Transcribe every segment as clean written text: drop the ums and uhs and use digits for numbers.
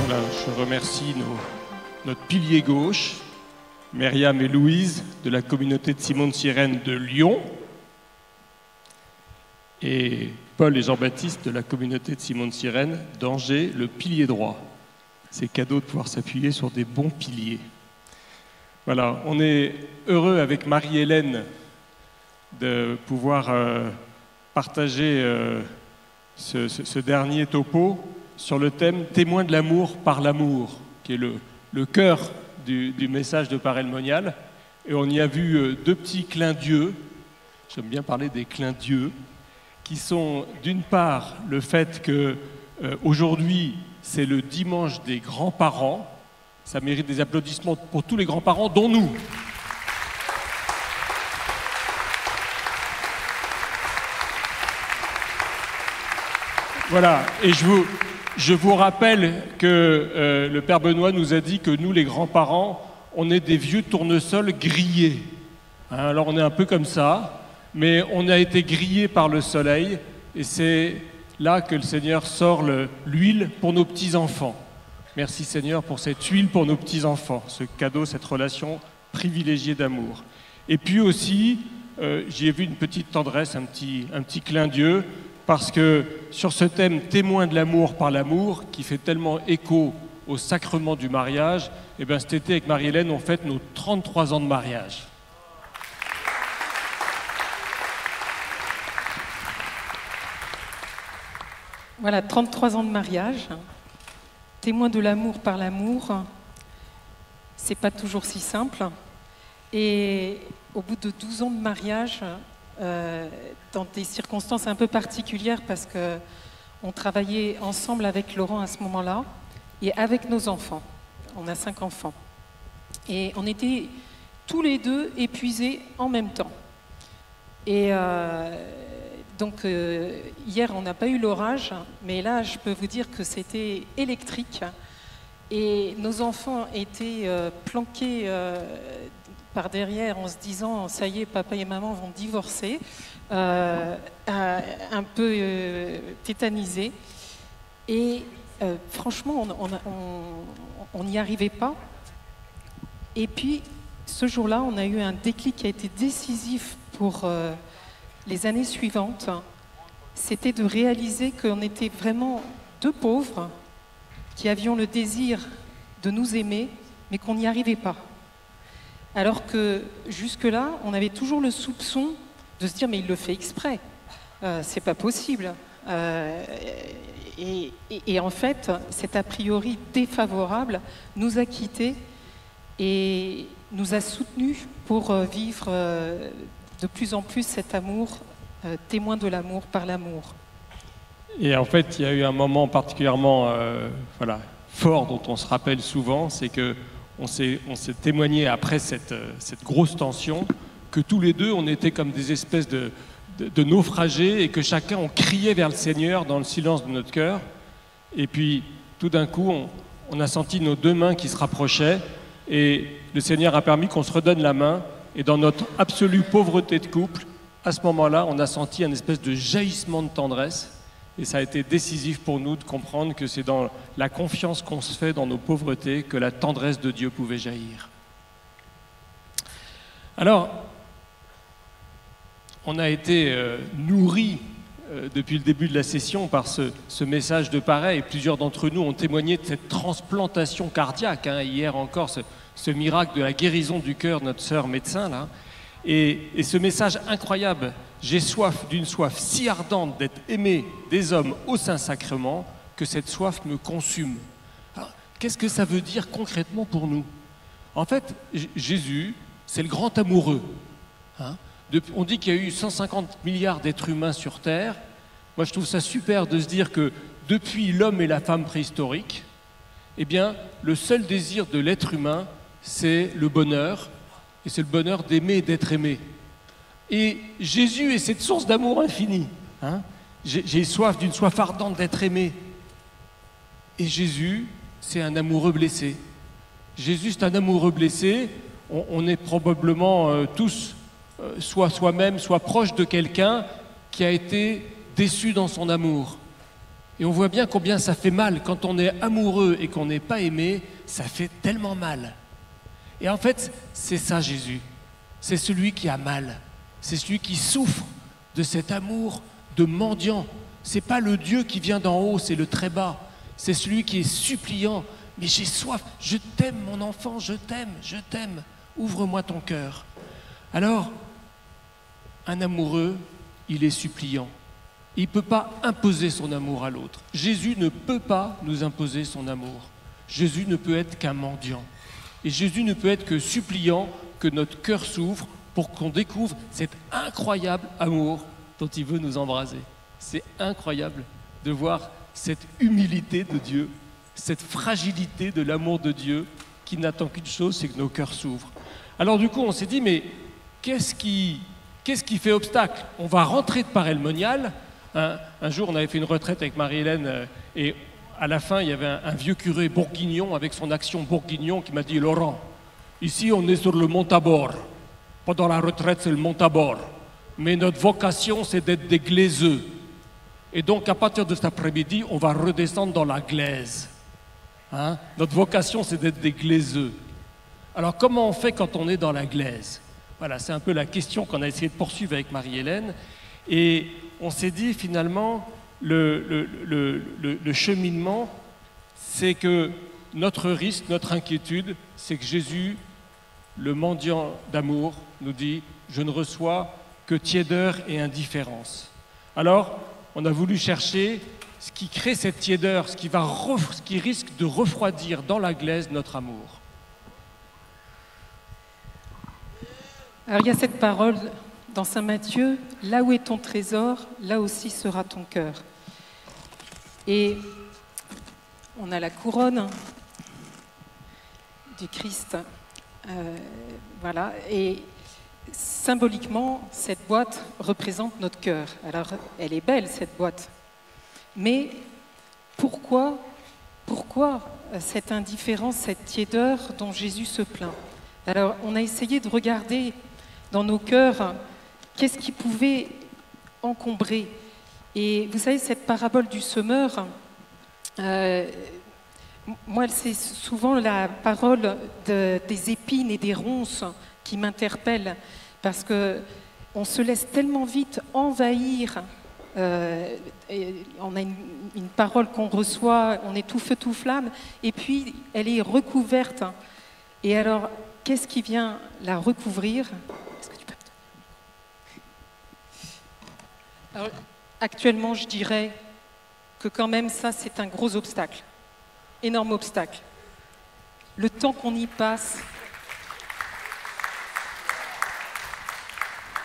Voilà, je remercie notre pilier gauche, Myriam et Louise, de la communauté de Simon de Cyrène de Lyon, et Paul et Jean-Baptiste de la communauté de Simon de Cyrène d'Angers, le pilier droit. C'est cadeau de pouvoir s'appuyer sur des bons piliers. Voilà, on est heureux avec Marie-Hélène de pouvoir partager ce dernier topo sur le thème « Témoin de l'amour par l'amour », qui est le cœur du message de Parel Monial. Et on y a vu deux petits clins d'yeux, j'aime bien parler des clins d'yeux, qui sont d'une part le fait que aujourd'hui c'est le dimanche des grands-parents. Ça mérite des applaudissements pour tous les grands-parents, dont nous. Voilà, et je vous rappelle que le Père Benoît nous a dit que nous, les grands-parents, on est des vieux tournesols grillés. Hein, alors on est un peu comme ça, mais on a été grillés par le soleil, et c'est là que le Seigneur sort l'huile pour nos petits-enfants. Merci Seigneur pour cette huile pour nos petits-enfants, ce cadeau, cette relation privilégiée d'amour. Et puis aussi, j'y ai vu une petite tendresse, un petit clin d'yeux, parce que sur ce thème « Témoin de l'amour par l'amour », qui fait tellement écho au sacrement du mariage, et bien cet été avec Marie-Hélène, on fête nos 33 ans de mariage. Voilà, 33 ans de mariage. Témoin de l'amour par l'amour, c'est pas toujours si simple. Et au bout de 12 ans de mariage, dans des circonstances un peu particulières, parce qu'on travaillait ensemble avec Laurent à ce moment-là, et avec nos enfants. On a 5 enfants. Et on était tous les deux épuisés en même temps. Et donc hier, on n'a pas eu l'orage, mais là, je peux vous dire que c'était électrique. Et nos enfants étaient planqués par derrière en se disant « ça y est, papa et maman vont divorcer », un peu tétanisés. Et franchement, on n'y arrivait pas. Et puis, ce jour-là, on a eu un déclic qui a été décisif pour les années suivantes. C'était de réaliser qu'on était vraiment deux pauvres qui avions le désir de nous aimer, mais qu'on n'y arrivait pas. Alors que jusque-là, on avait toujours le soupçon de se dire « mais il le fait exprès, c'est pas possible ». Et en fait, cet a priori défavorable nous a quittés et nous a soutenus pour vivre de plus en plus cet amour, témoin de l'amour par l'amour. Et en fait, il y a eu un moment particulièrement fort dont on se rappelle souvent, c'est qu'on s'est témoigné après cette grosse tension que tous les deux, on était comme des espèces de naufragés et que chacun, on criait vers le Seigneur dans le silence de notre cœur. Et puis, tout d'un coup, on a senti nos deux mains qui se rapprochaient et le Seigneur a permis qu'on se redonne la main. Et dans notre absolue pauvreté de couple, à ce moment-là, on a senti un espèce de jaillissement de tendresse. Et ça a été décisif pour nous de comprendre que c'est dans la confiance qu'on se fait dans nos pauvretés que la tendresse de Dieu pouvait jaillir. Alors, on a été nourris depuis le début de la session par ce message de Parel, et plusieurs d'entre nous ont témoigné de cette transplantation cardiaque. Hier encore, ce miracle de la guérison du cœur, notre sœur médecin, là. Et ce message incroyable, j'ai soif d'une soif si ardente d'être aimé des hommes au Saint-Sacrement que cette soif me consume. Alors, qu'est-ce que ça veut dire concrètement pour nous? En fait, Jésus, c'est le grand amoureux. On dit qu'il y a eu 150 milliards d'êtres humains sur Terre. Moi, je trouve ça super de se dire que depuis l'homme et la femme préhistoriques, eh bien, le seul désir de l'être humain, c'est le bonheur, et c'est le bonheur d'aimer et d'être aimé. Et Jésus est cette source d'amour infini. J'ai soif d'une soif ardente d'être aimé. Et Jésus, c'est un amoureux blessé. Jésus, c'est un amoureux blessé. On est probablement tous, soit soi-même, soit proche de quelqu'un qui a été déçu dans son amour, Et on voit bien combien ça fait mal. Quand on est amoureux et qu'on n'est pas aimé, ça fait tellement mal. Et en fait, c'est ça Jésus. C'est celui qui a mal. C'est celui qui souffre de cet amour de mendiant. C'est pas le Dieu qui vient d'en haut, c'est le très bas. C'est celui qui est suppliant. Mais j'ai soif, je t'aime mon enfant, je t'aime. Ouvre-moi ton cœur. Alors, un amoureux, il est suppliant. Il ne peut pas imposer son amour à l'autre. Jésus ne peut pas nous imposer son amour. Jésus ne peut être qu'un mendiant. Et Jésus ne peut être que suppliant, que notre cœur s'ouvre pour qu'on découvre cet incroyable amour dont il veut nous embraser. C'est incroyable de voir cette humilité de Dieu, cette fragilité de l'amour de Dieu qui n'attend qu'une chose, c'est que nos cœurs s'ouvrent. Alors du coup, on s'est dit, mais qu'est-ce qui fait obstacle? On va rentrer de Paray-le-Monial. Un jour, on avait fait une retraite avec Marie-Hélène et à la fin, il y avait un vieux curé bourguignon avec son action bourguignon qui m'a dit « Laurent, ici, on est sur le mont Tabor. Pendant la retraite, c'est le mont Tabor. Mais notre vocation, c'est d'être des glaiseux. Et donc, à partir de cet après-midi, on va redescendre dans la glaise. Hein? Notre vocation, c'est d'être des glaiseux. Alors, comment on fait quand on est dans la glaise? Voilà, c'est un peu la question qu'on a essayé de poursuivre avec Marie-Hélène. Et on s'est dit, finalement, le cheminement, c'est que notre risque, notre inquiétude, c'est que Jésus, le mendiant d'amour, nous dit « Je ne reçois que tiédeur et indifférence ». Alors, on a voulu chercher ce qui crée cette tiédeur, ce qui risque de refroidir dans la glaise notre amour. Alors il y a cette parole dans Saint Matthieu, « Là où est ton trésor, là aussi sera ton cœur ». Et on a la couronne du Christ, voilà, et symboliquement, cette boîte représente notre cœur. Alors, elle est belle, cette boîte. Mais pourquoi cette indifférence, cette tiédeur dont Jésus se plaint? Alors, on a essayé de regarder dans nos cœurs qu'est-ce qui pouvait encombrer. Et vous savez, cette parabole du semeur, moi, c'est souvent la parole des épines et des ronces qui m'interpelle, parce qu'on se laisse tellement vite envahir. On a une parole qu'on reçoit, on est tout feu, tout flamme, et puis elle est recouverte. Et alors, qu'est-ce qui vient la recouvrir? Est-ce que tu peux... Alors, actuellement, je dirais que quand même ça, c'est un gros obstacle, énorme obstacle. Le temps qu'on y passe,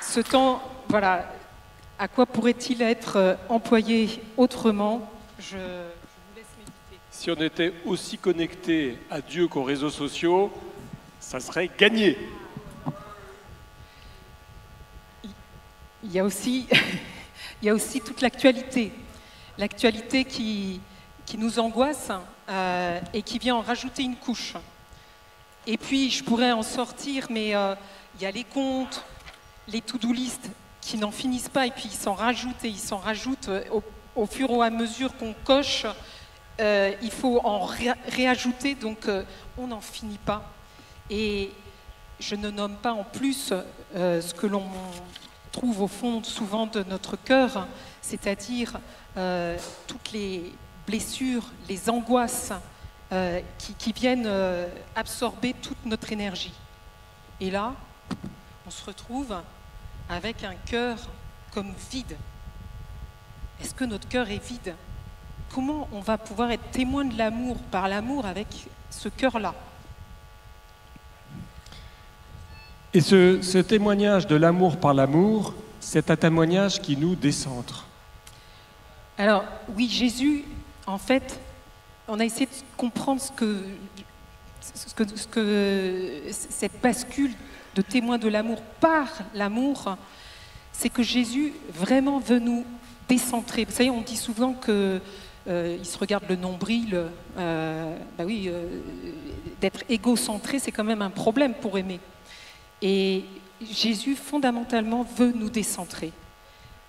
ce temps, voilà, à quoi pourrait-il être employé autrement? Je vous laisse méditer. Si on était aussi connecté à Dieu qu'aux réseaux sociaux, ça serait gagné. Il y a aussi toute l'actualité. L'actualité qui nous angoisse et qui vient en rajouter une couche. Et puis, je pourrais en sortir, mais il y a les comptes, les to-do list qui n'en finissent pas, et puis ils s'en rajoutent et ils s'en rajoutent au fur et à mesure qu'on coche. Il faut en réajouter, donc on n'en finit pas. Et je ne nomme pas en plus ce que l'on trouve au fond souvent de notre cœur, c'est-à-dire toutes les blessures, les angoisses qui viennent absorber toute notre énergie. Et là, on se retrouve avec un cœur comme vide. Est-ce que notre cœur est vide? Comment on va pouvoir être témoin de l'amour par l'amour avec ce cœur-là? Et ce témoignage de l'amour par l'amour, c'est un témoignage qui nous décentre. Alors, oui, Jésus, en fait, on a essayé de comprendre ce que cette bascule de témoin de l'amour par l'amour, c'est que Jésus vraiment veut nous décentrer. Vous savez, on dit souvent qu'il se regarde le nombril. D'être égocentré, c'est quand même un problème pour aimer. Et Jésus, fondamentalement, veut nous décentrer,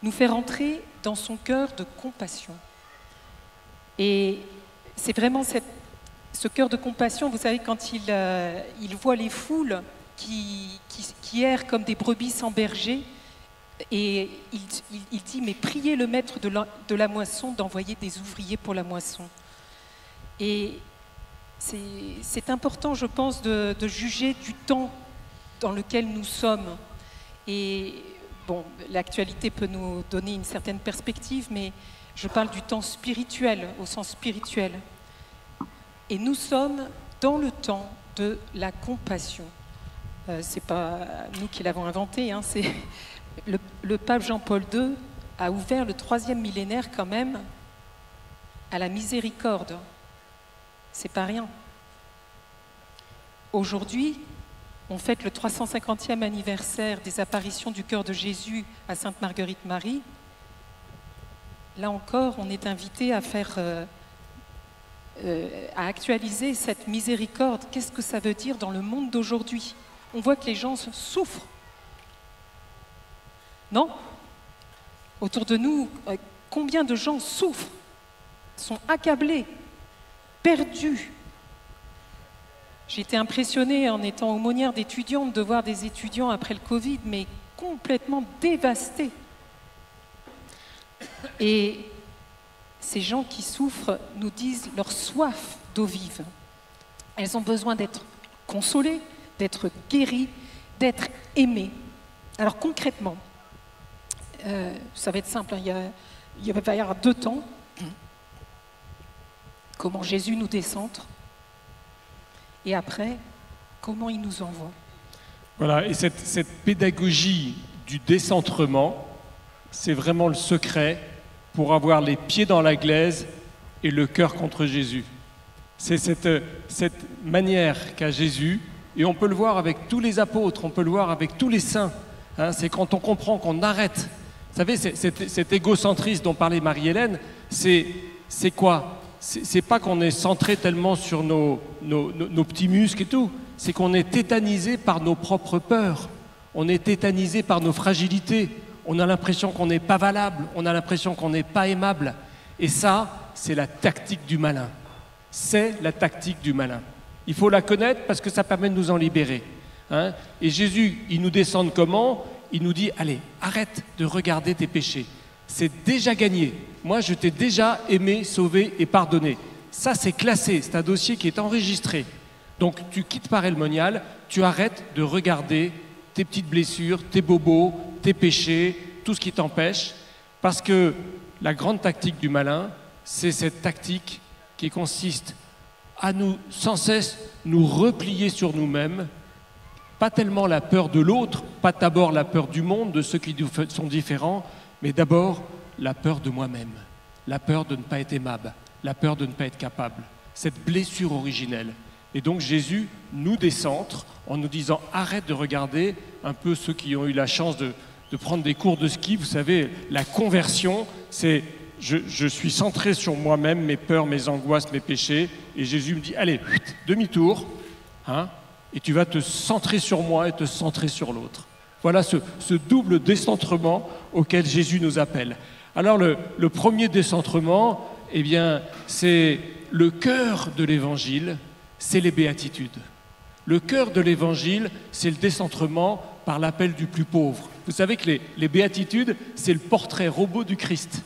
nous faire entrer dans son cœur de compassion. Et c'est vraiment ce cœur de compassion, vous savez, quand il voit les foules qui errent comme des brebis sans berger, et il dit, mais priez le maître de la moisson d'envoyer des ouvriers pour la moisson. Et c'est important, je pense, de juger du temps dans lequel nous sommes. Et bon, l'actualité peut nous donner une certaine perspective, mais je parle du temps spirituel, au sens spirituel. Et nous sommes dans le temps de la compassion. C'est pas nous qui l'avons inventé, hein, c'est le pape Jean-Paul II a ouvert le 3e millénaire quand même à la miséricorde. C'est pas rien. Aujourd'hui, on fête le 350e anniversaire des apparitions du cœur de Jésus à Sainte Marguerite Marie. Là encore, on est invité à à actualiser cette miséricorde. Qu'est-ce que ça veut dire dans le monde d'aujourd'hui? On voit que les gens souffrent. Non? Autour de nous, combien de gens souffrent, sont accablés, perdus? J'ai été impressionnée en étant aumônière d'étudiantes de voir des étudiants après le Covid, mais complètement dévastés. Et ces gens qui souffrent nous disent leur soif d'eau vive. Elles ont besoin d'être consolées, d'être guéries, d'être aimées. Alors concrètement, ça va être simple, hein, il va y avoir 2 temps. Comment Jésus nous décentre, et après, comment il nous envoie. Voilà, et cette pédagogie du décentrement, c'est vraiment le secret pour avoir les pieds dans la glaise et le cœur contre Jésus. C'est cette manière qu'a Jésus, et on peut le voir avec tous les apôtres, on peut le voir avec tous les saints, hein, c'est quand on comprend qu'on arrête. Vous savez, cet égocentrisme dont parlait Marie-Hélène, c'est quoi? C'est pas qu'on est centré tellement sur nos petits muscles et tout, c'est qu'on est tétanisé par nos propres peurs, on est tétanisé par nos fragilités, on a l'impression qu'on n'est pas valable, on a l'impression qu'on n'est pas aimable. Et ça, c'est la tactique du malin. C'est la tactique du malin. Il faut la connaître parce que ça permet de nous en libérer. Hein? Et Jésus, il nous descend comment? Il nous dit, allez, arrête de regarder tes péchés. C'est déjà gagné. Moi, je t'ai déjà aimé, sauvé et pardonné. Ça, c'est classé. C'est un dossier qui est enregistré. Donc, tu quittes Paray le Monial, tu arrêtes de regarder tes petites blessures, tes bobos, tes péchés, tout ce qui t'empêche. Parce que la grande tactique du malin, c'est cette tactique qui consiste à nous, sans cesse, nous replier sur nous-mêmes. Pas tellement la peur de l'autre, pas d'abord la peur du monde, de ceux qui sont différents, mais d'abord la peur de moi-même, la peur de ne pas être aimable, la peur de ne pas être capable, cette blessure originelle. Et donc Jésus nous décentre en nous disant arrête de regarder un peu ceux qui ont eu la chance de prendre des cours de ski. Vous savez, la conversion, c'est je suis centré sur moi-même, mes peurs, mes angoisses, mes péchés, et Jésus me dit allez, demi-tour, hein, et tu vas te centrer sur moi et te centrer sur l'autre. Voilà ce double décentrement auquel Jésus nous appelle. Alors le premier décentrement, eh bien, c'est le cœur de l'Évangile, c'est les béatitudes. Le cœur de l'Évangile, c'est le décentrement par l'appel du plus pauvre. Vous savez que les béatitudes, c'est le portrait robot du Christ.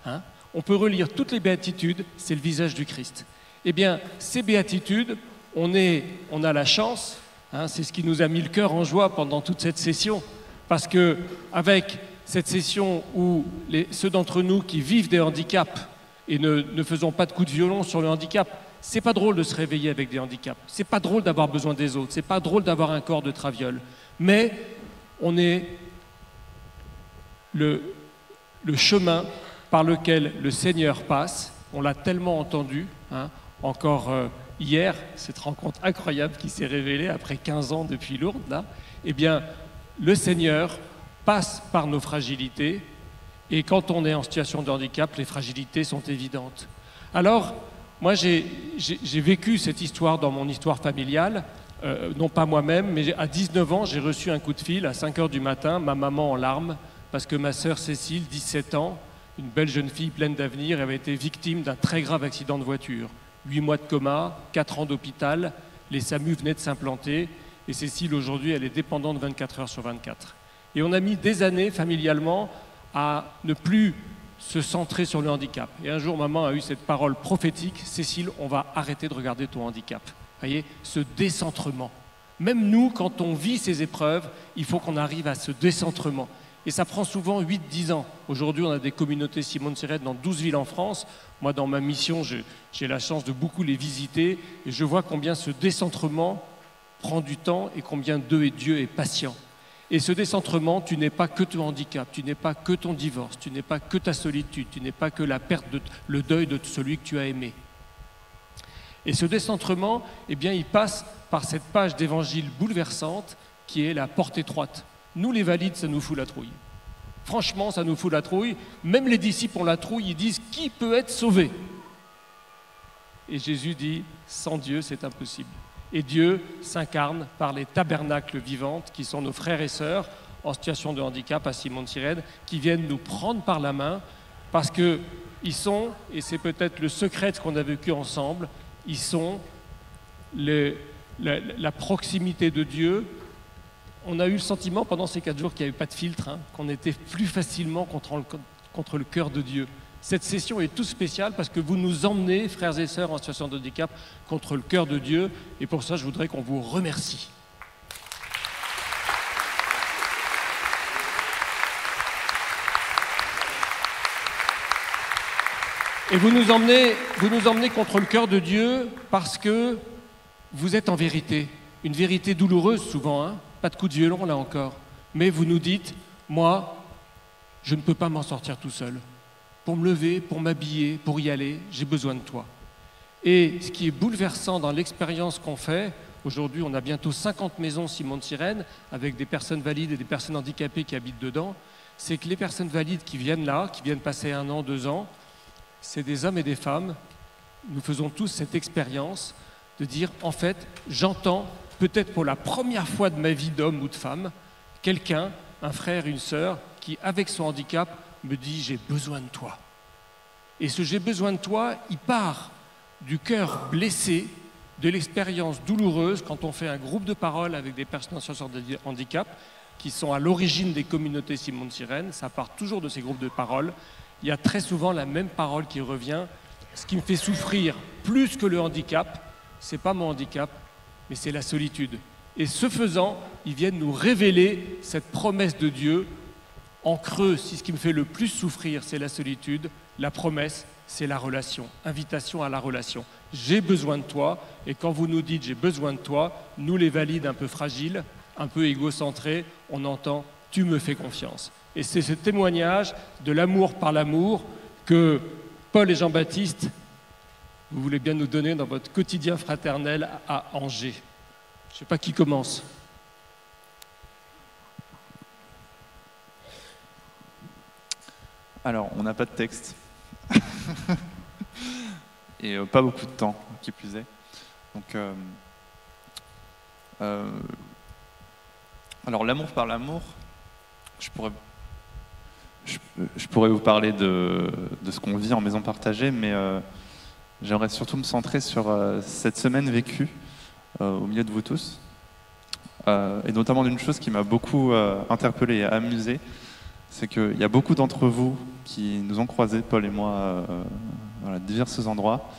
Hein? On peut relire toutes les béatitudes, c'est le visage du Christ. Eh bien, ces béatitudes, on a la chance, hein, c'est ce qui nous a mis le cœur en joie pendant toute cette session, parce que avec cette session où ceux d'entre nous qui vivent des handicaps et ne faisons pas de coups de violon sur le handicap, c'est pas drôle de se réveiller avec des handicaps, c'est pas drôle d'avoir besoin des autres, c'est pas drôle d'avoir un corps de traviole, mais on est le chemin par lequel le Seigneur passe, on l'a tellement entendu, hein, encore hier, cette rencontre incroyable qui s'est révélée après 15 ans depuis Lourdes, là, eh bien, le Seigneur passe par nos fragilités, et quand on est en situation de handicap, les fragilités sont évidentes. Alors, moi, j'ai vécu cette histoire dans mon histoire familiale, non pas moi-même, mais à 19 ans, j'ai reçu un coup de fil à 5 heures du matin, ma maman en larmes, parce que ma sœur Cécile, 17 ans, une belle jeune fille pleine d'avenir, avait été victime d'un très grave accident de voiture. 8 mois de coma, 4 ans d'hôpital, les SAMU venaient de s'implanter, et Cécile, aujourd'hui, elle est dépendante 24 heures sur 24. Et on a mis des années, familialement, à ne plus se centrer sur le handicap. Et un jour, maman a eu cette parole prophétique, « Cécile, on va arrêter de regarder ton handicap. » Vous voyez, ce décentrement. Même nous, quand on vit ces épreuves, il faut qu'on arrive à ce décentrement. Et ça prend souvent 8-10 ans. Aujourd'hui, on a des communautés Simone Sirène dans 12 villes en France. Moi, dans ma mission, j'ai la chance de beaucoup les visiter. Et je vois combien ce décentrement prend du temps et combien Dieu est patient. Et ce décentrement, tu n'es pas que ton handicap, tu n'es pas que ton divorce, tu n'es pas que ta solitude, tu n'es pas que la perte, le deuil de celui que tu as aimé. Et ce décentrement, eh bien, il passe par cette page d'évangile bouleversante qui est la porte étroite. Nous, les valides, ça nous fout la trouille. Franchement, ça nous fout la trouille. Même les disciples ont la trouille, ils disent « Qui peut être sauvé ?» Et Jésus dit « Sans Dieu, c'est impossible. » Et Dieu s'incarne par les tabernacles vivantes, qui sont nos frères et sœurs en situation de handicap à Simone-Sirène, qui viennent nous prendre par la main, parce qu'ils sont, et c'est peut-être le secret de ce qu'on a vécu ensemble, ils sont la proximité de Dieu. On a eu le sentiment pendant ces 4 jours qu'il n'y avait pas de filtre, qu'on était plus facilement contre le cœur de Dieu. Cette session est toute spéciale parce que vous nous emmenez, frères et sœurs en situation de handicap, contre le cœur de Dieu. Et pour ça, je voudrais qu'on vous remercie. Et vous nous emmenez contre le cœur de Dieu parce que vous êtes en vérité. Une vérité douloureuse souvent, pas de coup de violon là encore. Mais vous nous dites, moi, je ne peux pas m'en sortir tout seul. Pour me lever, pour m'habiller, pour y aller, j'ai besoin de toi. Et ce qui est bouleversant dans l'expérience qu'on fait, aujourd'hui on a bientôt 50 maisons Simone-Sirène avec des personnes valides et des personnes handicapées qui habitent dedans, c'est que les personnes valides qui viennent là, qui viennent passer 1 an, 2 ans, c'est des hommes et des femmes. Nous faisons tous cette expérience de dire, en fait, j'entends peut-être pour la première fois de ma vie d'homme ou de femme, quelqu'un, un frère, une sœur, qui avec son handicap me dit « j'ai besoin de toi ». Et ce « j'ai besoin de toi », il part du cœur blessé, de l'expérience douloureuse quand on fait un groupe de parole avec des personnes en situation de handicap qui sont à l'origine des communautés Simone-Sirène. Ça part toujours de ces groupes de parole. Il y a très souvent la même parole qui revient. Ce qui me fait souffrir plus que le handicap, ce n'est pas mon handicap, mais c'est la solitude. Et ce faisant, ils viennent nous révéler cette promesse de Dieu. En creux, si ce qui me fait le plus souffrir, c'est la solitude, la promesse, c'est la relation, invitation à la relation. J'ai besoin de toi, et quand vous nous dites « j'ai besoin de toi », nous les valides un peu fragiles, un peu égocentrés, on entend « tu me fais confiance ». Et c'est ce témoignage de l'amour par l'amour que Paul et Jean-Baptiste, vous voulez bien nous donner dans votre quotidien fraternel à Angers. Je ne sais pas qui commence. Alors, on n'a pas de texte. Et pas beaucoup de temps, qui plus est. Donc, alors, l'amour par l'amour, je pourrais vous parler de ce qu'on vit en maison partagée, mais j'aimerais surtout me centrer sur cette semaine vécue au milieu de vous tous, et notamment d'une chose qui m'a beaucoup interpellé et amusé, c'est qu'il y a beaucoup d'entre vous qui nous ont croisés, Paul et moi, à divers endroits,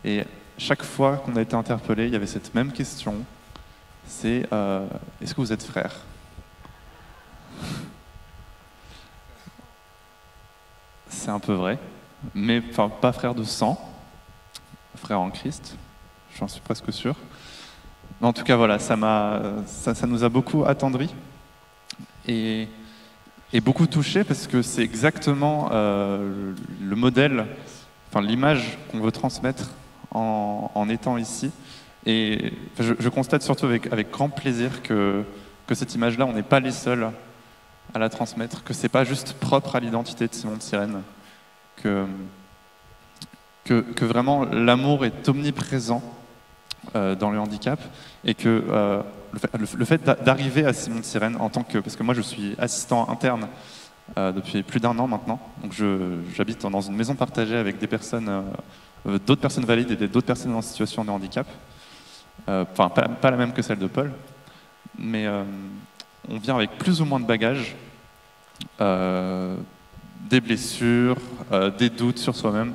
et chaque fois qu'on a été interpellés, il y avait cette même question, c'est est-ce que vous êtes frères ? C'est un peu vrai, mais pas frère de sang, frère en Christ, j'en suis presque sûr. Mais en tout cas, voilà, ça nous a beaucoup attendris et beaucoup touchés parce que c'est exactement le modèle, l'image qu'on veut transmettre en étant ici. Et je constate surtout avec grand plaisir que cette image-là, on n'est pas les seuls à la transmettre, que c'est pas juste propre à l'identité de Simone-Sirène, que vraiment l'amour est omniprésent dans le handicap et que le fait d'arriver à Simone-Sirène en tant que, parce que moi je suis assistant interne depuis plus d'1 an maintenant. Donc j'habite dans une maison partagée avec des personnes, d'autres personnes valides et d'autres personnes en situation de handicap. Enfin, pas la même que celle de Paul, mais on vient avec plus ou moins de bagages, des blessures, des doutes sur soi-même,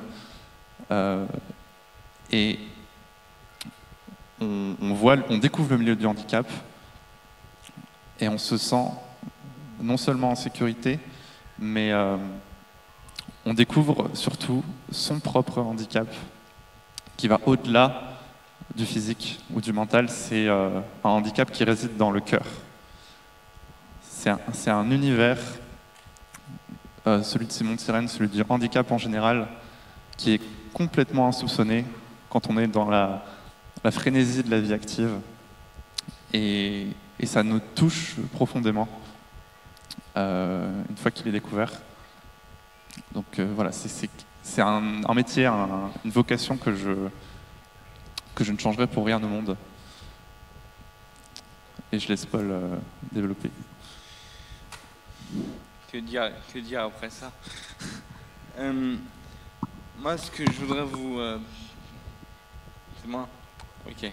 et on découvre le milieu du handicap et on se sent non seulement en sécurité, mais on découvre surtout son propre handicap qui va au-delà du physique ou du mental. C'est un handicap qui réside dans le cœur. C'est un univers, celui de Simon de Sirène, celui du handicap en général, qui est complètement insoupçonné quand on est dans la frénésie de la vie active. Et ça nous touche profondément une fois qu'il est découvert. Donc voilà, c'est un métier, une vocation que je ne changerai pour rien au monde. Et je laisse Paul développer. Que dire après ça? Moi, ce que je voudrais vous... C'est moi? Ok.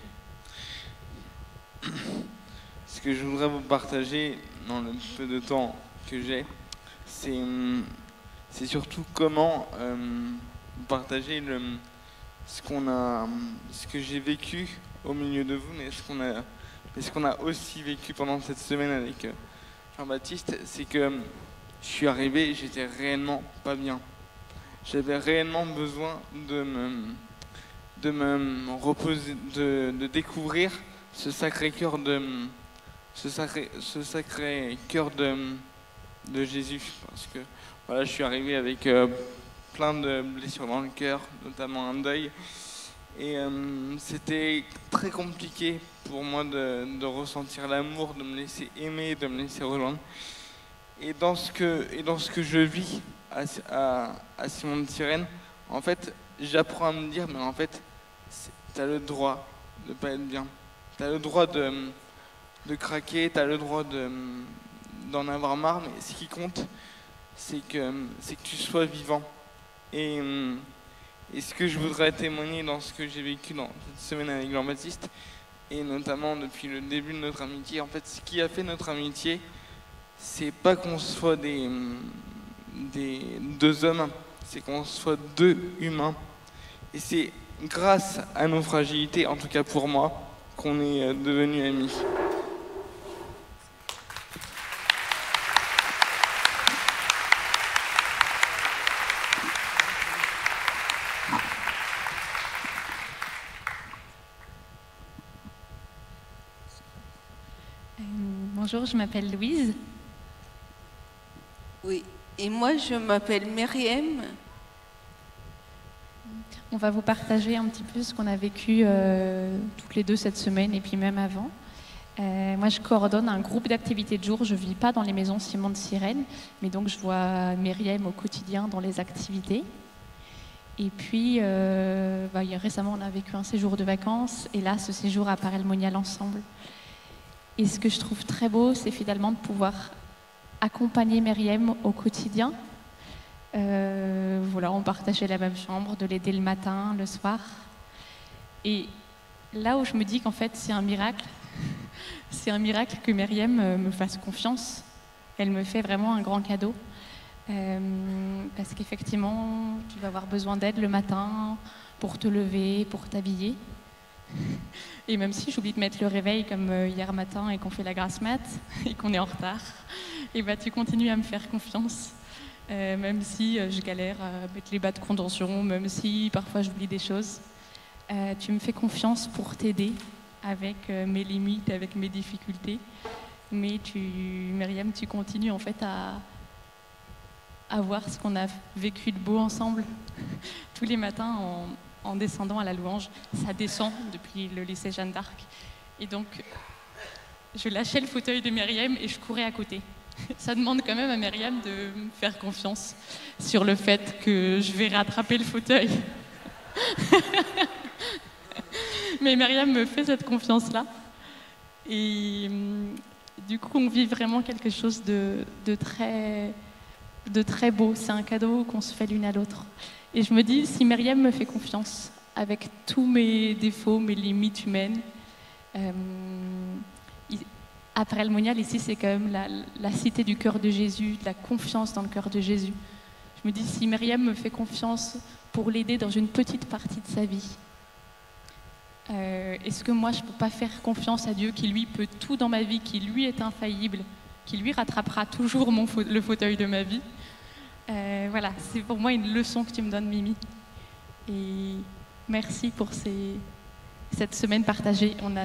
Ce que je voudrais vous partager dans le peu de temps que j'ai, c'est surtout comment partager ce que j'ai vécu au milieu de vous, mais ce qu'on a aussi vécu pendant cette semaine avec Jean-Baptiste. C'est que je suis arrivé, j'étais réellement pas bien. J'avais réellement besoin de me reposer, de découvrir ce sacré cœur de Jésus, parce que voilà, je suis arrivé avec plein de blessures dans le cœur, notamment un deuil, et c'était très compliqué pour moi de ressentir l'amour, de me laisser aimer, de me laisser rejoindre. Et dans ce que je vis à Simon de Sirène, en fait, j'apprends à me dire, mais en fait, t'as le droit de pas être bien, t'as le droit de craquer, t'as le droit d'en avoir marre, mais ce qui compte, c'est que tu sois vivant. Et ce que je voudrais témoigner dans ce que j'ai vécu dans cette semaine avec Jean-Baptiste, et notamment depuis le début de notre amitié, en fait, ce qui a fait notre amitié, c'est pas qu'on soit des deux hommes, c'est qu'on soit deux humains. Et c'est grâce à nos fragilités, en tout cas pour moi, qu'on est devenus amis. Bonjour, je m'appelle Louise. Oui, et moi je m'appelle Myriam. On va vous partager un petit peu ce qu'on a vécu toutes les deux cette semaine et puis même avant. Moi je coordonne un groupe d'activités de jour. Je ne vis pas dans les maisons Simon de Sirène, mais donc je vois Myriam au quotidien dans les activités. Et puis récemment on a vécu un séjour de vacances et là ce séjour à Paray-le-Monial ensemble. Et ce que je trouve très beau, c'est finalement de pouvoir accompagner Myriam au quotidien. On partageait la même chambre, de l'aider le matin, le soir. Et là où je me dis qu'en fait c'est un miracle que Myriam me fasse confiance. Elle me fait vraiment un grand cadeau. Parce qu'effectivement, tu vas avoir besoin d'aide le matin pour te lever, pour t'habiller. Et même si j'oublie de mettre le réveil comme hier matin et qu'on fait la grasse mat et qu'on est en retard, et tu continues à me faire confiance, même si je galère à mettre les bas de contention, même si parfois j'oublie des choses. Tu me fais confiance pour t'aider avec mes limites, avec mes difficultés. Mais Myriam, tu continues en fait à voir ce qu'on a vécu de beau ensemble tous les matins en descendant à la louange. Ça descend depuis le lycée Jeanne d'Arc. Et donc, je lâchais le fauteuil de Myriam et je courais à côté. Ça demande quand même à Myriam de me faire confiance sur le fait que je vais rattraper le fauteuil. Mais Myriam me fait cette confiance-là. Et du coup, on vit vraiment quelque chose de très de très beau. C'est un cadeau qu'on se fait l'une à l'autre. Et je me dis, si Myriam me fait confiance, avec tous mes défauts, mes limites humaines, après le monial, ici, c'est quand même la cité du cœur de Jésus, de la confiance dans le cœur de Jésus. Je me dis, si Myriam me fait confiance pour l'aider dans une petite partie de sa vie, est-ce que moi, je ne peux pas faire confiance à Dieu qui, lui, peut tout dans ma vie, qui, lui, est infaillible, qui, lui, rattrapera toujours le fauteuil de ma vie? Voilà, c'est pour moi une leçon que tu me donnes, Mimi. Et merci pour cette semaine partagée. On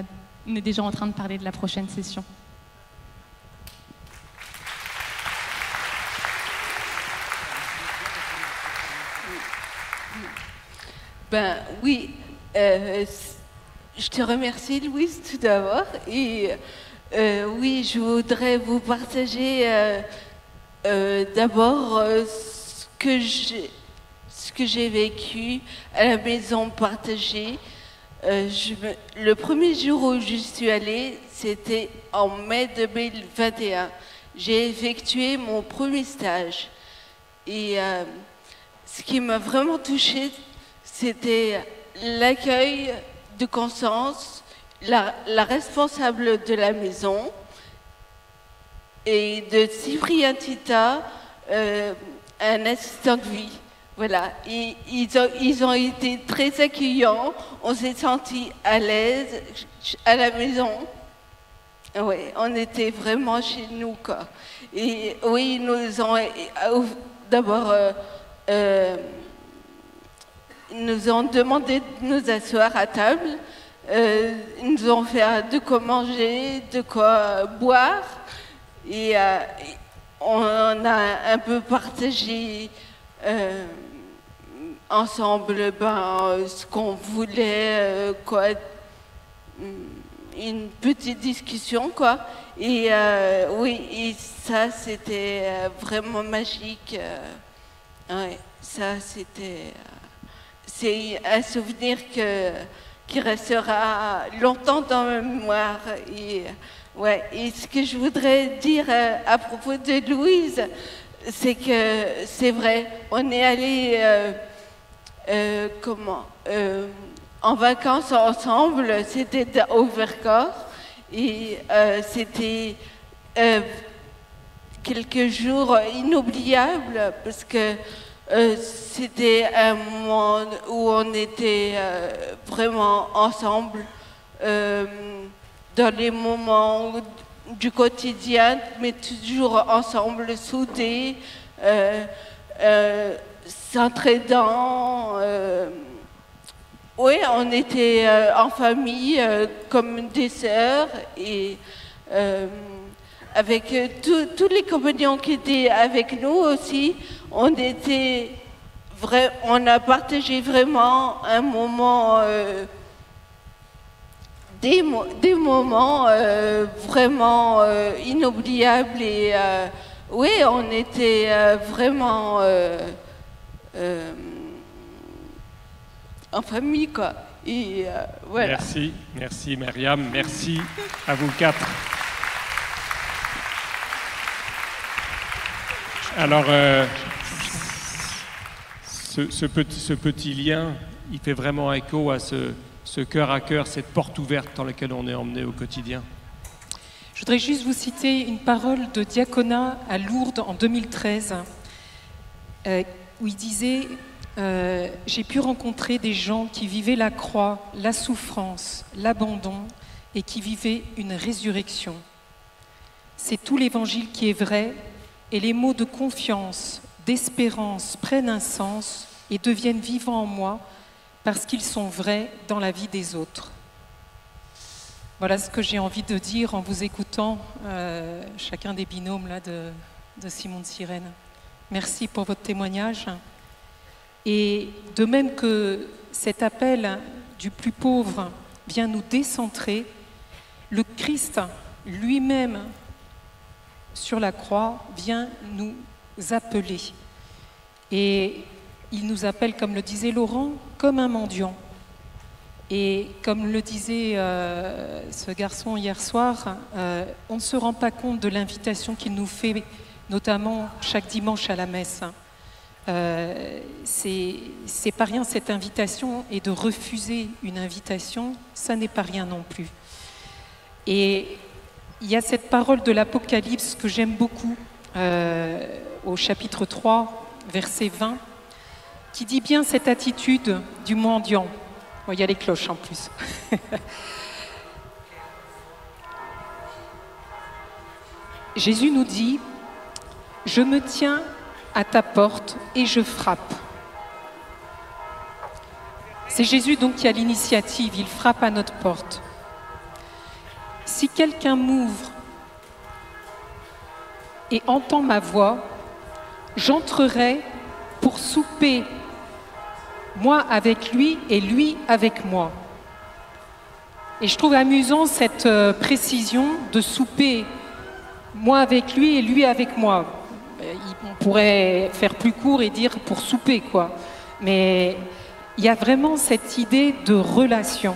est déjà en train de parler de la prochaine session. Ben oui, je te remercie Louise tout d'abord. Et oui, je voudrais vous partager d'abord ce que j'ai vécu à la maison partagée. Le premier jour où je suis allée, c'était en mai 2021. J'ai effectué mon premier stage. Et ce qui m'a vraiment touchée, c'était l'accueil de Constance, la responsable de la maison, et de Cyprien Tita, un assistant de vie. Voilà, et ils ont été très accueillants, on s'est sentis à l'aise à la maison. Oui, on était vraiment chez nous, quoi. Et oui, ils nous ont d'abord ils nous ont demandé de nous asseoir à table. Ils nous ont fait de quoi manger, de quoi boire. Et on a un peu partagé ensemble ce qu'on voulait, quoi, une petite discussion, quoi. Et oui, et ça, c'était vraiment magique. Ouais, ça, c'est un souvenir qui restera longtemps dans ma mémoire. Et, ouais, et ce que je voudrais dire à propos de Louise, c'est que c'est vrai, on est allé en vacances ensemble, c'était au Vercors, et c'était quelques jours inoubliables parce que c'était un moment où on était vraiment ensemble dans les moments du quotidien, mais toujours ensemble, soudés, s'entraidant. Oui, on était en famille comme des sœurs et avec tous les compagnons qui étaient avec nous aussi, on a partagé vraiment un moment, des moments vraiment inoubliables et oui, on était vraiment en famille, quoi. Et voilà. Merci Myriam, merci à vous quatre. Alors, ce petit lien, il fait vraiment écho à ce cœur à cœur, cette porte ouverte dans laquelle on est emmené au quotidien. Je voudrais juste vous citer une parole de Diaconat à Lourdes en 2013, où il disait « J'ai pu rencontrer des gens qui vivaient la croix, la souffrance, l'abandon et qui vivaient une résurrection. C'est tout l'évangile qui est vrai et les mots de confiance, d'espérance prennent un sens et deviennent vivants en moi parce qu'ils sont vrais dans la vie des autres. » Voilà ce que j'ai envie de dire en vous écoutant chacun des binômes là, de Simon de Cyrène. Merci pour votre témoignage. Et de même que cet appel du plus pauvre vient nous décentrer, le Christ lui-même sur la croix vient nous appeler. Et il nous appelle, comme le disait Laurent, comme un mendiant. Et comme le disait ce garçon hier soir, on ne se rend pas compte de l'invitation qu'il nous fait notamment chaque dimanche à la messe. C'est pas rien cette invitation, et de refuser une invitation, ça n'est pas rien non plus. Et il y a cette parole de l'Apocalypse que j'aime beaucoup, au chapitre 3, verset 20, qui dit bien cette attitude du mendiant. Bon, il y a les cloches en plus. Jésus nous dit « Je me tiens à ta porte et je frappe ». C'est Jésus donc qui a l'initiative, il frappe à notre porte. Si quelqu'un m'ouvre et entend ma voix, j'entrerai pour souper, moi avec lui et lui avec moi. Et je trouve amusant cette précision de souper, moi avec lui et lui avec moi. On pourrait faire plus court et dire pour souper, quoi. Mais il y a vraiment cette idée de relation.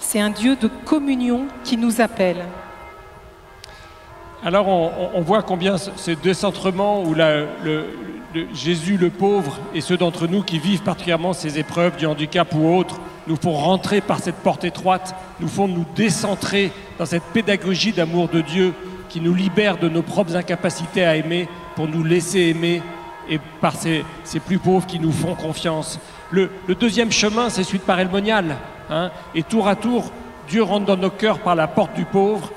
C'est un Dieu de communion qui nous appelle. Alors on voit combien ces décentrements où Jésus le pauvre et ceux d'entre nous qui vivent particulièrement ces épreuves du handicap ou autres nous font rentrer par cette porte étroite, nous font nous décentrer dans cette pédagogie d'amour de Dieu qui nous libère de nos propres incapacités à aimer pour nous laisser aimer, et par ces plus pauvres qui nous font confiance. Le deuxième chemin, c'est celui de Parelmonial, hein, et tour à tour, Dieu rentre dans nos cœurs par la porte du pauvre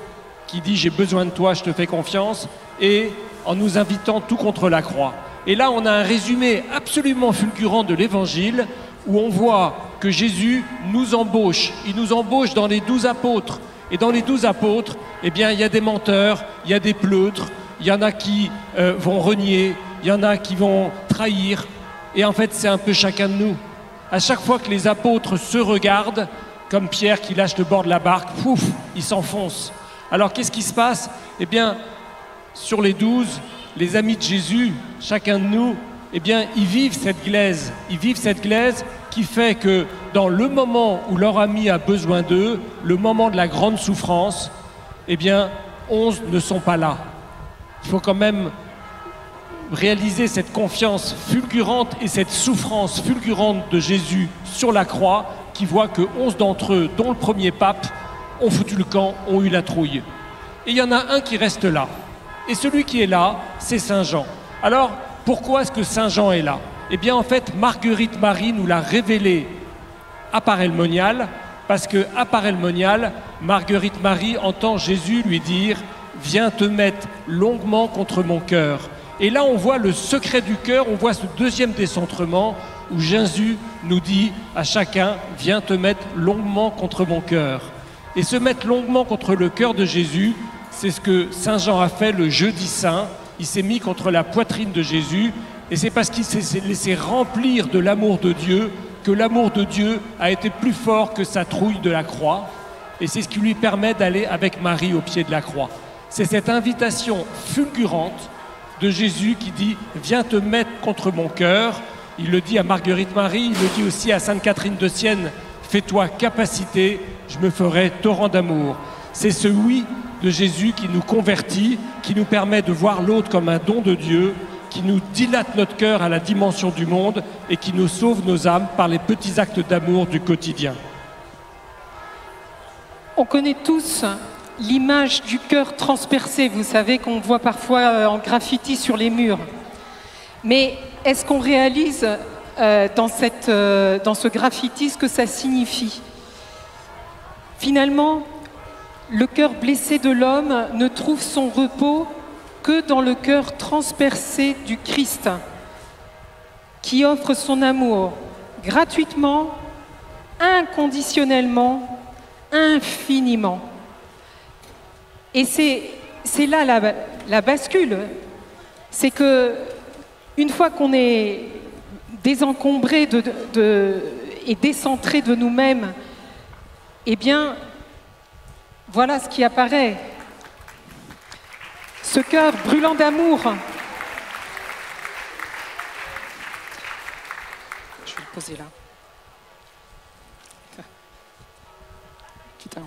qui dit « j'ai besoin de toi, je te fais confiance », et en nous invitant tout contre la croix. Et là, on a un résumé absolument fulgurant de l'Évangile où on voit que Jésus nous embauche. Il nous embauche dans les 12 apôtres. Et dans les 12 apôtres, eh bien, il y a des menteurs, il y a des pleutres, il y en a qui vont renier, il y en a qui vont trahir. Et en fait, c'est un peu chacun de nous. À chaque fois que les apôtres se regardent, comme Pierre qui lâche le bord de la barque, pouf, il s'enfonce. Alors, qu'est-ce qui se passe? Eh bien, sur les 12, les amis de Jésus, chacun de nous, eh bien, ils vivent cette glaise. Ils vivent cette glaise qui fait que dans le moment où leur ami a besoin d'eux, le moment de la grande souffrance, eh bien, 11 ne sont pas là. Il faut quand même réaliser cette confiance fulgurante et cette souffrance fulgurante de Jésus sur la croix, qui voit que 11 d'entre eux, dont le premier pape, ont foutu le camp, ont eu la trouille. Et il y en a un qui reste là. Et celui qui est là, c'est Saint Jean. Alors, pourquoi est-ce que Saint Jean est là? Eh bien, en fait, Marguerite Marie nous l'a révélé à Parelmonial, parce qu'à Parelmonial, Marguerite Marie entend Jésus lui dire « Viens te mettre longuement contre mon cœur ». Et là, on voit le secret du cœur, on voit ce deuxième décentrement où Jésus nous dit à chacun « Viens te mettre longuement contre mon cœur ». Et se mettre longuement contre le cœur de Jésus, c'est ce que Saint Jean a fait le jeudi saint. Il s'est mis contre la poitrine de Jésus, et c'est parce qu'il s'est laissé remplir de l'amour de Dieu que l'amour de Dieu a été plus fort que sa trouille de la croix, et c'est ce qui lui permet d'aller avec Marie au pied de la croix. C'est cette invitation fulgurante de Jésus qui dit « Viens te mettre contre mon cœur ». Il le dit à Marguerite Marie, il le dit aussi à Sainte Catherine de Sienne « Fais-toi capacité, je me ferai torrent d'amour ». C'est ce oui de Jésus qui nous convertit, qui nous permet de voir l'autre comme un don de Dieu, qui nous dilate notre cœur à la dimension du monde et qui nous sauve nos âmes par les petits actes d'amour du quotidien. On connaît tous l'image du cœur transpercé, vous savez, qu'on voit parfois en graffiti sur les murs. Mais est-ce qu'on réalise dans ce graffiti ce que ça signifie? Finalement, le cœur blessé de l'homme ne trouve son repos que dans le cœur transpercé du Christ, qui offre son amour gratuitement, inconditionnellement, infiniment. Et c'est là la bascule. C'est que une fois qu'on est désencombré et décentré de nous-mêmes, eh bien, voilà ce qui apparaît. Ce cœur brûlant d'amour. Je vais le poser là. Putain.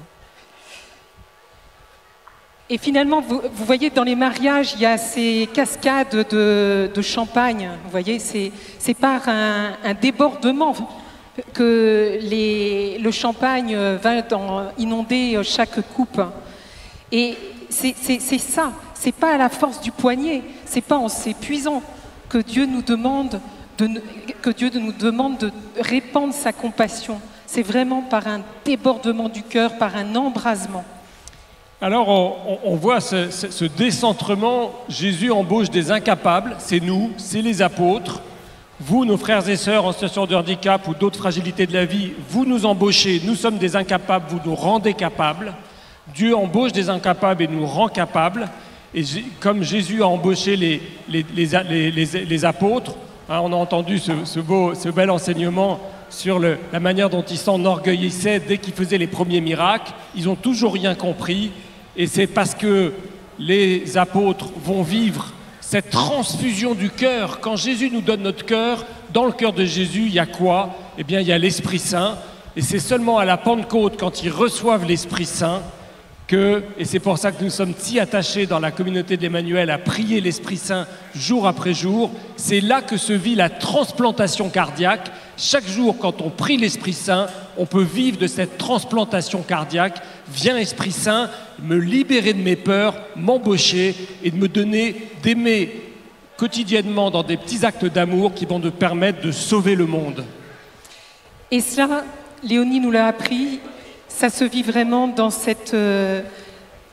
Et finalement, vous voyez, dans les mariages, il y a ces cascades de champagne. Vous voyez, c'est par un débordement que le champagne va inonder chaque coupe. Et c'est ça. C'est pas à la force du poignet. C'est pas en s'épuisant que Dieu nous demande de répandre sa compassion. C'est vraiment par un débordement du cœur, par un embrasement. Alors on voit ce décentrement. Jésus embauche des incapables, c'est nous, c'est les apôtres. Vous, nos frères et sœurs en situation de handicap ou d'autres fragilités de la vie, vous nous embauchez, nous sommes des incapables, vous nous rendez capables. Dieu embauche des incapables et nous rend capables. Et comme Jésus a embauché les apôtres, hein, on a entendu ce bel enseignement sur la manière dont ils s'enorgueillissaient dès qu'ils faisaient les premiers miracles. Ils n'ont toujours rien compris. Et c'est parce que les apôtres vont vivre cette transfusion du cœur. Quand Jésus nous donne notre cœur, dans le cœur de Jésus, il y a quoi? Eh bien, il y a l'Esprit Saint. Et c'est seulement à la Pentecôte, quand ils reçoivent l'Esprit Saint, et c'est pour ça que nous sommes si attachés dans la communauté de l'Emmanuel à prier l'Esprit Saint jour après jour, c'est là que se vit la transplantation cardiaque. Chaque jour, quand on prie l'Esprit Saint, on peut vivre de cette transplantation cardiaque. Viens Esprit Saint, me libérer de mes peurs, m'embaucher et de me donner d'aimer quotidiennement dans des petits actes d'amour qui vont nous permettre de sauver le monde. Et cela, Léonie nous l'a appris, ça se vit vraiment dans cette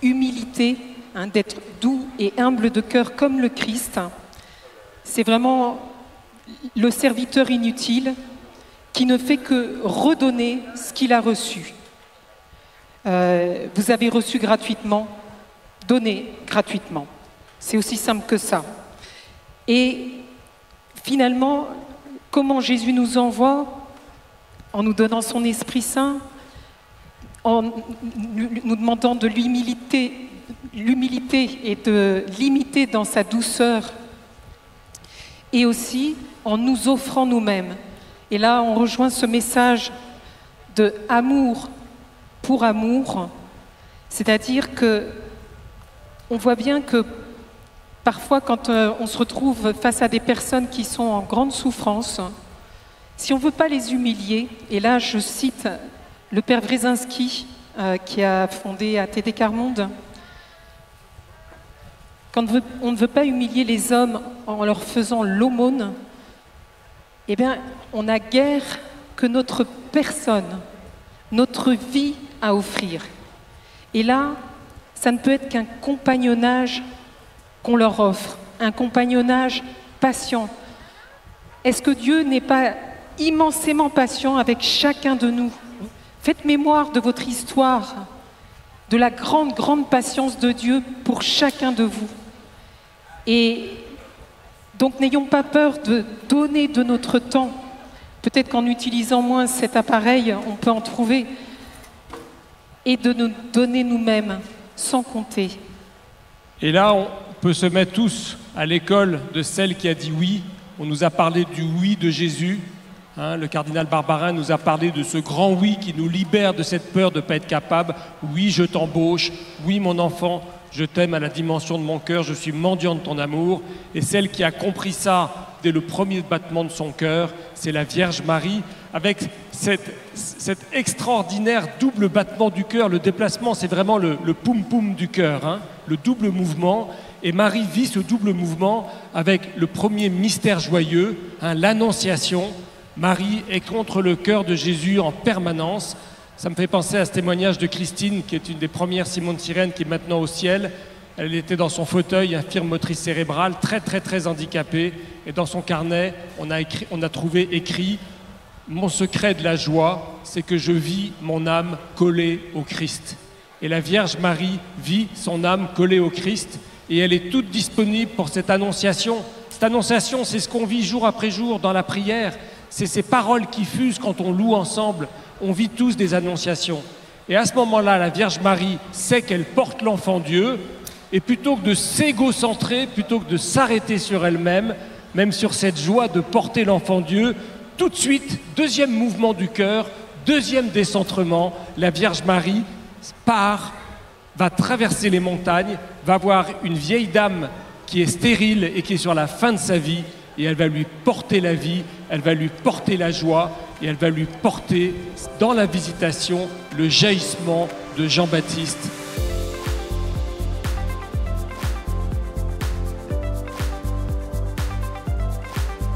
humilité, hein, d'être doux et humble de cœur comme le Christ. C'est vraiment le serviteur inutile qui ne fait que redonner ce qu'il a reçu. Vous avez reçu gratuitement, donnez gratuitement. C'est aussi simple que ça. Et finalement, comment Jésus nous envoie? En nous donnant son Esprit Saint, en nous demandant de l'humilité et de l'imiter dans sa douceur, et aussi en nous offrant nous-mêmes. Et là, on rejoint ce message de amour pour amour, c'est-à-dire que on voit bien que parfois, quand on se retrouve face à des personnes qui sont en grande souffrance, si on ne veut pas les humilier, et là je cite le père Wrezinski, qui a fondé ATD Carmonde, quand on ne veut pas humilier les hommes en leur faisant l'aumône, eh bien, on n'a guère que notre personne, notre vie à offrir. Et là, ça ne peut être qu'un compagnonnage qu'on leur offre, un compagnonnage patient. Est-ce que Dieu n'est pas immensément patient avec chacun de nous? Faites mémoire de votre histoire, de la grande, grande patience de Dieu pour chacun de vous. Et donc n'ayons pas peur de donner de notre temps. Peut-être qu'en utilisant moins cet appareil, on peut en trouver. Et de nous donner nous-mêmes, sans compter. Et là, on peut se mettre tous à l'école de celle qui a dit oui. On nous a parlé du oui de Jésus. Hein, le cardinal Barbarin nous a parlé de ce grand oui qui nous libère de cette peur de ne pas être capable. Oui, je t'embauche. Oui, mon enfant, je t'aime à la dimension de mon cœur. Je suis mendiant de ton amour. Et celle qui a compris ça dès le premier battement de son cœur, c'est la Vierge Marie, avec cet extraordinaire double battement du cœur. Le déplacement, c'est vraiment le poum-poum du cœur, hein, le double mouvement. Et Marie vit ce double mouvement avec le premier mystère joyeux, hein, l'Annonciation. Marie est contre le cœur de Jésus en permanence. Ça me fait penser à ce témoignage de Christine, qui est une des premières Simone de Cyrène, qui est maintenant au ciel. Elle était dans son fauteuil, infirme motrice cérébrale, très très très handicapée. Et dans son carnet, on a trouvé écrit « Mon secret de la joie, c'est que je vis mon âme collée au Christ. » Et la Vierge Marie vit son âme collée au Christ. Et elle est toute disponible pour cette annonciation. Cette annonciation, c'est ce qu'on vit jour après jour dans la prière. C'est ces paroles qui fusent quand on loue ensemble. On vit tous des annonciations. Et à ce moment-là, la Vierge Marie sait qu'elle porte l'enfant Dieu. Et plutôt que de s'égocentrer, plutôt que de s'arrêter sur elle-même, même sur cette joie de porter l'enfant Dieu, tout de suite, deuxième mouvement du cœur, deuxième décentrement, la Vierge Marie part va traverser les montagnes, va voir une vieille dame qui est stérile et qui est sur la fin de sa vie, et elle va lui porter la vie, elle va lui porter la joie, et elle va lui porter dans la visitation le jaillissement de Jean-Baptiste